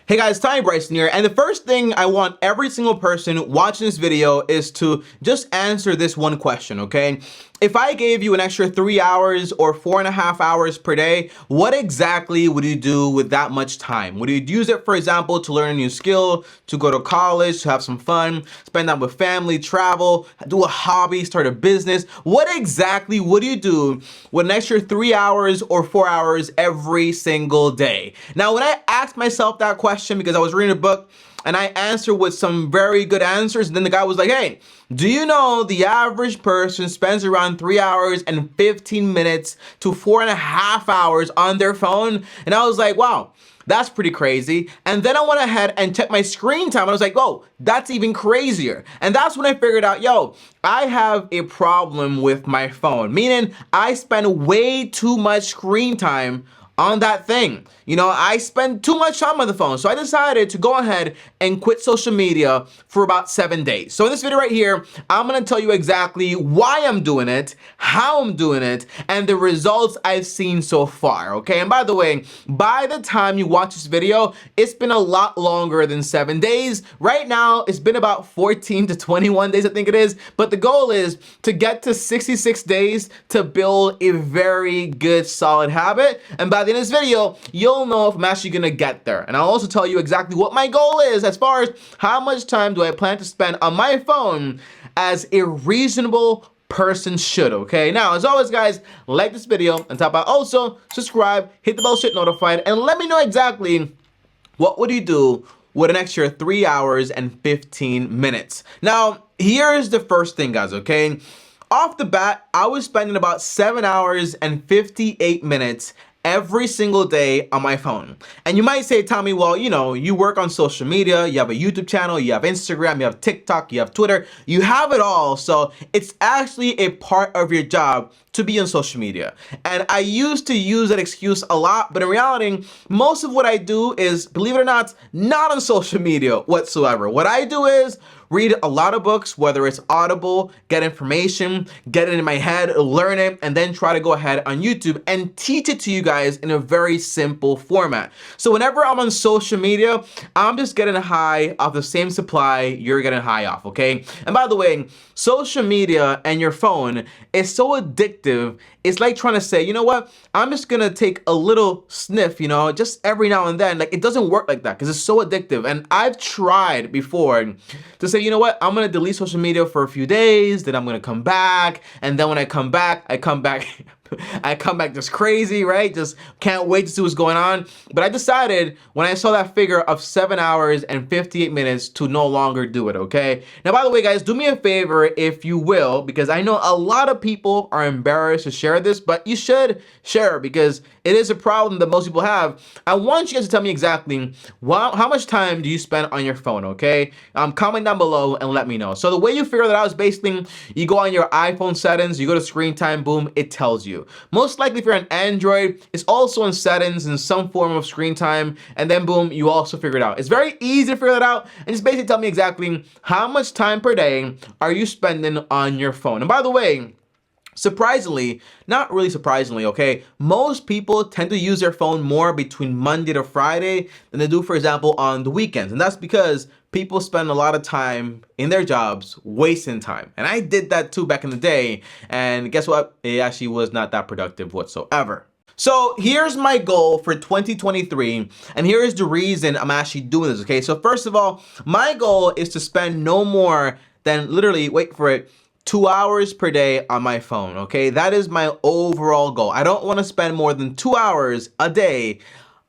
Hey guys, TommyBryson here, and the first thing I want every single person watching this video is to just answer this one question, okay? If I gave you an extra 3 hours or 4.5 hours per day, what exactly would you do with that much time? Would you use it, for example, to learn a new skill, to go to college, to have some fun, spend time with family, travel, do a hobby, start a business? What exactly would you do with an extra 3 hours or 4 hours every single day? Now, when I asked myself that question, because I was reading a book and I answered with some very good answers, and then the guy was like, hey, do you know the average person spends around 3 hours and 15 minutes to 4.5 hours on their phone? And I was like, wow, that's pretty crazy. And then I went ahead and checked my screen time. I was like, whoa, that's even crazier. And that's when I figured out, yo, I have a problem with my phone, meaning I spend way too much screen time on that thing. You know, I spend too much time on the phone. So I decided to go ahead and quit social media for about 7 days. So in this video right here, I'm gonna tell you exactly why I'm doing it, how I'm doing it, and the results I've seen so far, okay? And by the way, by the time you watch this video, it's been a lot longer than 7 days. Right now, it's been about 14 to 21 days, I think it is. But the goal is to get to 66 days to build a very good, solid habit. And by the end of this video, you'll know if I'm actually gonna get there. And I'll also tell you exactly what my goal is as far as how much time do I plan to spend on my phone as a reasonable person should, okay? Now, as always, guys, like this video and top out also subscribe, hit the bell so you're notified, and let me know exactly what would you do with an extra 3 hours and 15 minutes. Now, here's the first thing, guys, okay? Off the bat, I was spending about 7 hours and 58 minutes every single day on my phone. And you might say, Tommy, well, you know, you work on social media, you have a YouTube channel, you have Instagram, you have TikTok, you have Twitter, you have it all. So it's actually a part of your job to be on social media. And I used to use that excuse a lot, but in reality, most of what I do is, believe it or not on social media whatsoever. What I do is read a lot of books, whether it's Audible, get information, get it in my head, learn it, and then try to go ahead on YouTube and teach it to you guys in a very simple format. So whenever I'm on social media, I'm just getting high off the same supply you're getting high off, okay? And by the way, social media and your phone is so addictive. It's like trying to say, you know what? I'm just gonna take a little sniff, you know, just every now and then. Like, it doesn't work like that because it's so addictive. And I've tried before to say, you know what? I'm gonna delete social media for a few days, then I'm gonna come back. And then when I come back, I come back just crazy, right? Just can't wait to see what's going on. But I decided when I saw that figure of 7 hours and 58 minutes to no longer do it, okay? Now, by the way, guys, do me a favor if you will, because I know a lot of people are embarrassed to share this, but you should share because it is a problem that most people have. I want you guys to tell me exactly how much time do you spend on your phone, okay? Comment down below and let me know. So the way you figure that out is basically you go on your iPhone settings, you go to screen time, boom, it tells you. Most likely if you're on Android, it's also in settings in some form of screen time, and then boom, you also figure it out. It's very easy to figure that out, and just basically tell me exactly how much time per day are you spending on your phone. And by the way, surprisingly, not really surprisingly, okay, most people tend to use their phone more between Monday to Friday than they do, for example, on the weekends. And that's because people spend a lot of time in their jobs wasting time. And I did that too back in the day. And guess what? It actually was not that productive whatsoever. So here's my goal for 2023, and here is the reason I'm actually doing this, okay? So first of all, my goal is to spend no more than literally, wait for it, 2 hours per day on my phone, okay? That is my overall goal. I don't want to spend more than 2 hours a day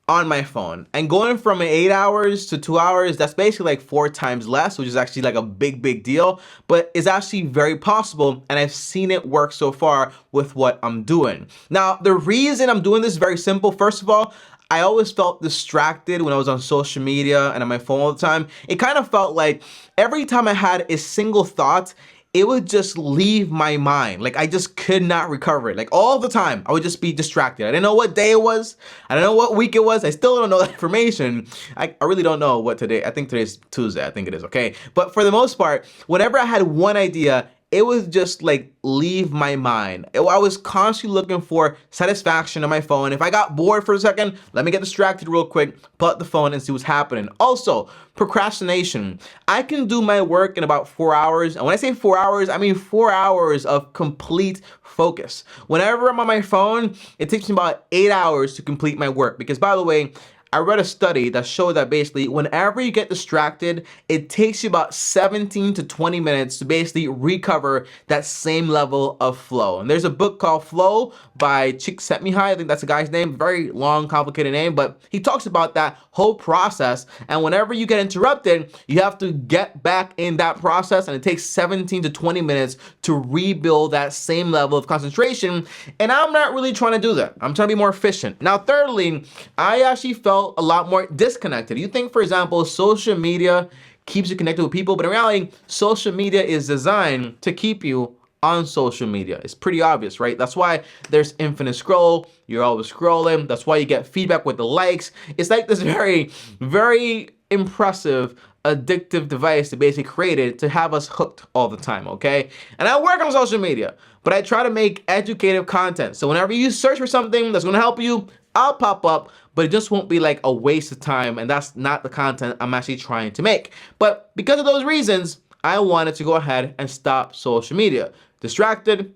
on my phone. And going from 8 hours to 2 hours, that's basically like 4 times less, which is actually like a big deal, but it's actually very possible, and I've seen it work so far with what I'm doing. Now, the reason I'm doing this is very simple. First of all, I always felt distracted when I was on social media and on my phone all the time. It kind of felt like every time I had a single thought, it would just leave my mind. Like, I just could not recover it. Like, all the time, I would just be distracted. I didn't know what day it was. I don't know what week it was. I still don't know that information. I really don't know what today. I think today's Tuesday. I think it is, okay? But for the most part, whenever I had one idea, it was just like leave my mind. I was constantly looking for satisfaction on my phone. If I got bored for a second, let me get distracted real quick, pull out the phone and see what's happening. Also, procrastination. I can do my work in about 4 hours. And when I say 4 hours, I mean 4 hours of complete focus. Whenever I'm on my phone, it takes me about 8 hours to complete my work. Because by the way, I read a study that showed that basically whenever you get distracted, it takes you about 17 to 20 minutes to basically recover that same level of flow. And there's a book called Flow by Csikszentmihalyi, I think that's the guy's name, very long, complicated name, but he talks about that whole process. And whenever you get interrupted, you have to get back in that process, and it takes 17 to 20 minutes to rebuild that same level of concentration. And I'm not really trying to do that. I'm trying to be more efficient. Now, thirdly, I actually felt a lot more disconnected. You think, for example, social media keeps you connected with people, but in reality, social media is designed to keep you on social media. It's pretty obvious, right? That's why there's infinite scroll. You're always scrolling. That's why you get feedback with the likes. It's like this very, very impressive, addictive device to basically created to have us hooked all the time, okay? And I work on social media, but I try to make educative content. So whenever you search for something that's gonna help you, I'll pop up, but it just won't be like a waste of time, and that's not the content I'm actually trying to make. But because of those reasons, I wanted to go ahead and stop social media. Distracted,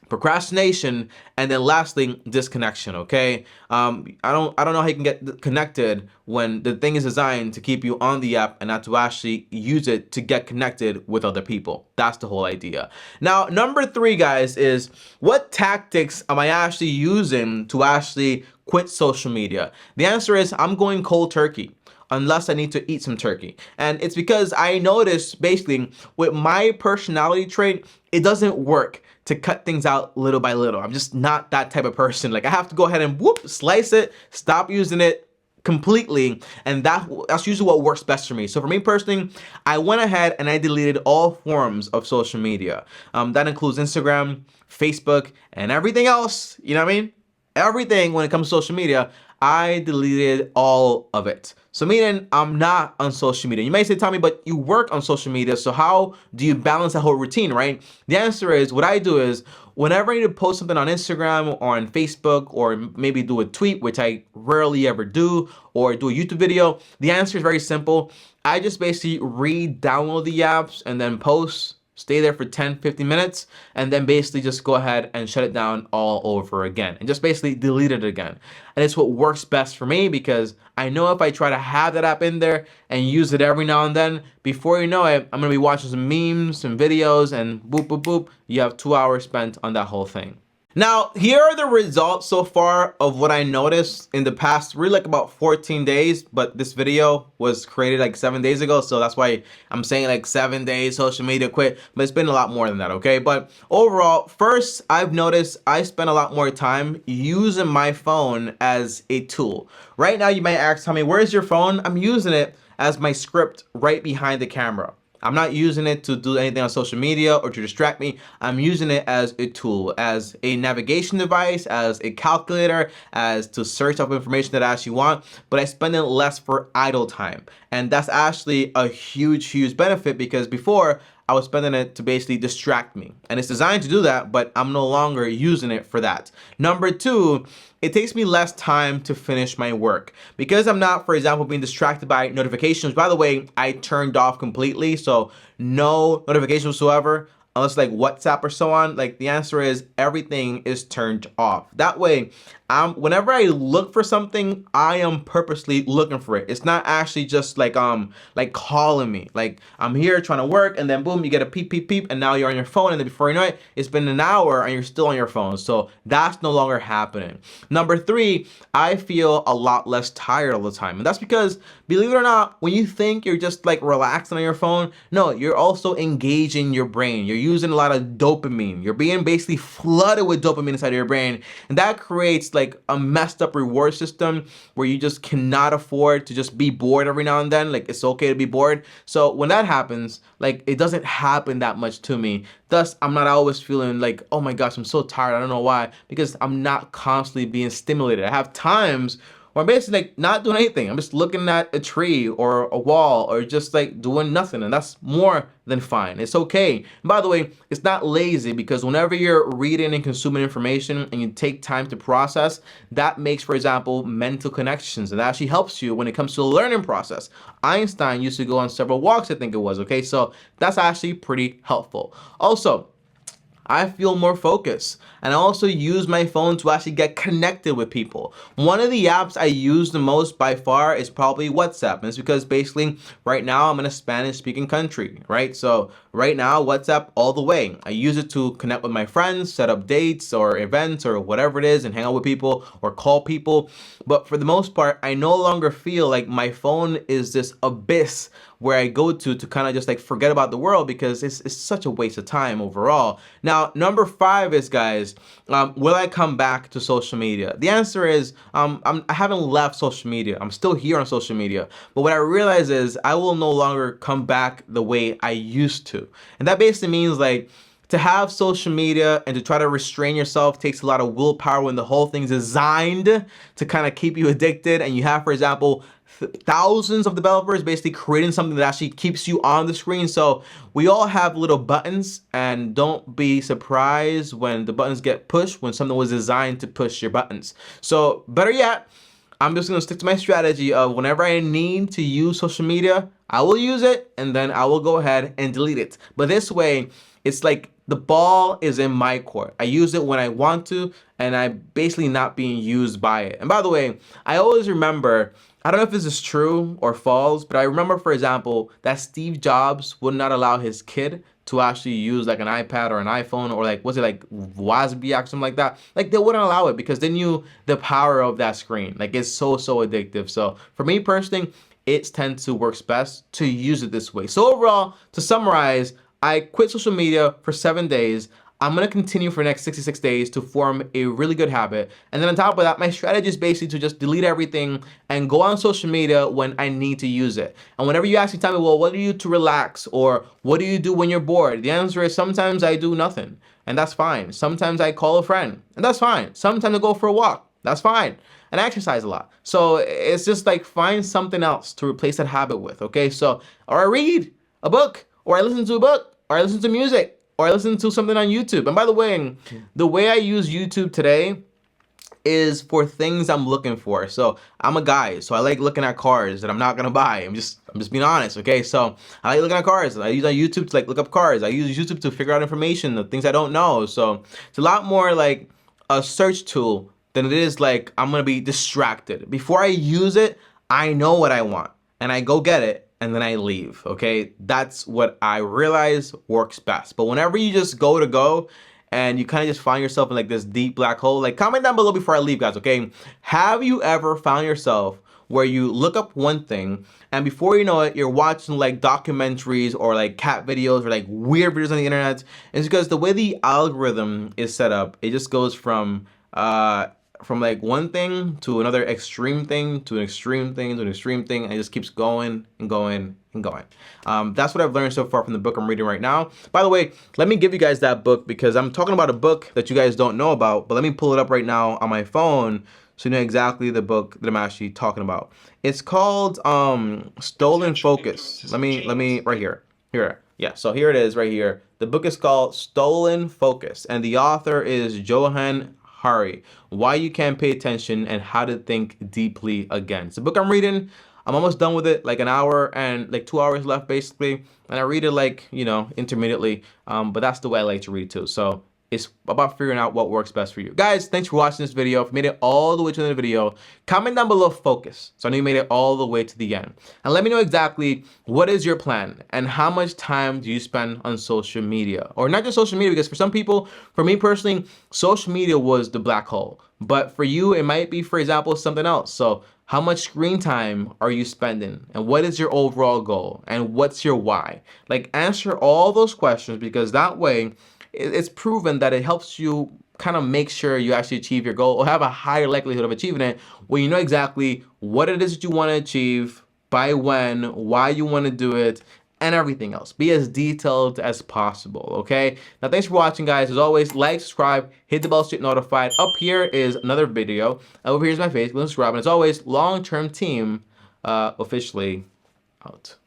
procrastination, and then lastly, disconnection, okay? I don't know how you can get connected when the thing is designed to keep you on the app and not to actually use it to get connected with other people. That's the whole idea. Now, number 3, guys, is what tactics am I actually using to actually quit social media? The answer is I'm going cold turkey, unless I need to eat some turkey. And it's because I noticed basically with my personality trait, it doesn't work to cut things out little by little. I'm just not that type of person. Like I have to go ahead and whoop, slice it, stop using it completely, and that's usually what works best for me. So for me personally, I went ahead and I deleted all forms of social media. That includes Instagram, Facebook, and everything else, you know what I mean? Everything when it comes to social media, I deleted all of it. So meaning I'm not on social media. You may say, Tommy, but you work on social media, so how do you balance that whole routine, right? The answer is, what I do is, whenever I need to post something on Instagram or on Facebook, or maybe do a tweet, which I rarely ever do, or do a YouTube video, the answer is very simple. I just basically re-download the apps and then post, stay there for 10, 15 minutes, and then basically just go ahead and shut it down all over again and just basically delete it again. And it's what works best for me, because I know if I try to have that app in there and use it every now and then, before you know it, I'm gonna be watching some memes, some videos, and boop, boop, boop, you have 2 hours spent on that whole thing. Now, here are the results so far of what I noticed in the past, really like about 14 days, but this video was created like 7 days ago, so that's why I'm saying like 7 days, social media quit, but it's been a lot more than that, okay? But overall, first, I've noticed I spend a lot more time using my phone as a tool. Right now, you might ask, Tommy, where's your phone? I'm using it as my script right behind the camera. I'm not using it to do anything on social media or to distract me. I'm using it as a tool, as a navigation device, as a calculator, as to search up information that I actually want, but I spend it less for idle time. And that's actually a huge, huge benefit, because before I was spending it to basically distract me. And it's designed to do that, but I'm no longer using it for that. Number 2, it takes me less time to finish my work. Because I'm not, for example, being distracted by notifications. By the way, I turned off completely, so no notifications whatsoever, unless like WhatsApp or so on. Like the answer is everything is turned off. That way, whenever I look for something, I am purposely looking for it. It's not actually just like calling me. Like I'm here trying to work, and then boom, you get a peep, peep, peep, and now you're on your phone, and then before you know it, it's been an hour and you're still on your phone. So that's no longer happening. Number 3, I feel a lot less tired all the time. And that's because, believe it or not, when you think you're just like relaxing on your phone, no, you're also engaging your brain. You're using a lot of dopamine. You're being basically flooded with dopamine inside of your brain. And that creates like a messed up reward system where you just cannot afford to just be bored every now and then. Like it's okay to be bored. So when that happens, like it doesn't happen that much to me. Thus, I'm not always feeling like, oh my gosh, I'm so tired. I don't know why, because I'm not constantly being stimulated. I have times or I'm basically like not doing anything. I'm just looking at a tree or a wall or just like doing nothing, and that's more than fine. It's okay. And by the way, it's not lazy, because whenever you're reading and consuming information and you take time to process, that makes, for example, mental connections, and that actually helps you when it comes to the learning process. Einstein used to go on several walks, I think it was, okay? So that's actually pretty helpful. Also, I feel more focused, and I also use my phone to actually get connected with people. One of the apps I use the most by far is probably WhatsApp, and it's because basically right now I'm in a Spanish speaking country, right? So right now, WhatsApp all the way. I use it to connect with my friends, set up dates or events or whatever it is, and hang out with people or call people. But for the most part, I no longer feel like my phone is this abyss where I go to kind of just like forget about the world, because it's such a waste of time overall. Now, number 5 is, guys, will I come back to social media? The answer is I haven't left social media. I'm still here on social media. But what I realize is I will no longer come back the way I used to. And that basically means like, to have social media and to try to restrain yourself takes a lot of willpower when the whole thing's designed to kind of keep you addicted, and you have, for example, thousands of developers basically creating something that actually keeps you on the screen. So we all have little buttons, and don't be surprised when the buttons get pushed when something was designed to push your buttons. So better yet, I'm just gonna stick to my strategy of whenever I need to use social media, I will use it, and then I will go ahead and delete it. But this way, it's like the ball is in my court. I use it when I want to, and I'm basically not being used by it. And by the way, I always remember, I don't know if this is true or false, but I remember, for example, that Steve Jobs would not allow his kid to actually use like an iPad or an iPhone, or like, was it like Wazbiak or something like that? Like, they wouldn't allow it because they knew the power of that screen. Like, it's so addictive. So for me personally, it tends to work best to use it this way. So overall, to summarize, I quit social media for 7 days. I'm gonna continue for the next 66 days to form a really good habit. And then on top of that, my strategy is basically to just delete everything and go on social media when I need to use it. And whenever you actually tell me, well, what do you do to relax? Or what do you do when you're bored? The answer is sometimes I do nothing, and that's fine. Sometimes I call a friend, and that's fine. Sometimes I go for a walk, that's fine. And I exercise a lot. So it's just like, find something else to replace that habit with, okay? So, or I read a book, or I listen to a book, or I listen to music, or I listen to something on YouTube. And by the way, the way I use YouTube today is for things I'm looking for. So I'm a guy, so I like looking at cars that I'm not gonna buy. I'm just being honest, okay? So I like looking at cars. I use on YouTube to like look up cars. I use YouTube to figure out information, the things I don't know. So it's a lot more like a search tool than it is like I'm gonna be distracted. Before I use it, I know what I want, and I go get it, and then I leave, okay? That's what I realize works best. But whenever you just go and you kind of just find yourself in like this deep black hole, like, comment down below before I leave, guys, okay? Have you ever found yourself where you look up one thing, and before you know it, you're watching like documentaries or like cat videos or like weird videos on the internet? It's because the way the algorithm is set up, it just goes from like one thing to another extreme thing to an extreme thing to an extreme thing, and it just keeps going and going and going. That's what I've learned so far from the book I'm reading right now. By the way, let me give you guys that book, because I'm talking about a book that you guys don't know about, but let me pull it up right now on my phone so you know exactly the book that I'm actually talking about. It's called Stolen Focus. Let me right here. Yeah, so here it is right here. The book is called Stolen Focus, and the author is Johan Hari, Why You Can't Pay Attention and How to Think Deeply Again. It's a book I'm reading. I'm almost done with it, like an hour and like 2 hours left basically. And I read it like, you know, intermittently, but that's the way I like to read too. So it's about figuring out what works best for you. Guys, thanks for watching this video. If you made it all the way to the video, comment down below focus, so I know you made it all the way to the end. And let me know exactly what is your plan and how much time do you spend on social media? Or not just social media, because for some people, for me personally, social media was the black hole. But for you, it might be, for example, something else. So how much screen time are you spending? And what is your overall goal? And what's your why? Like, answer all those questions, because that way, it's proven that it helps you kind of make sure you actually achieve your goal, or have a higher likelihood of achieving it, when you know exactly what it is that you want to achieve, by when, why you want to do it, and everything else. Be as detailed as possible, okay? Now, thanks for watching, guys. As always, like, subscribe, hit the bell to get notified. Up here is another video. Over here is my face. Subscribe. And as always, long-term team officially out.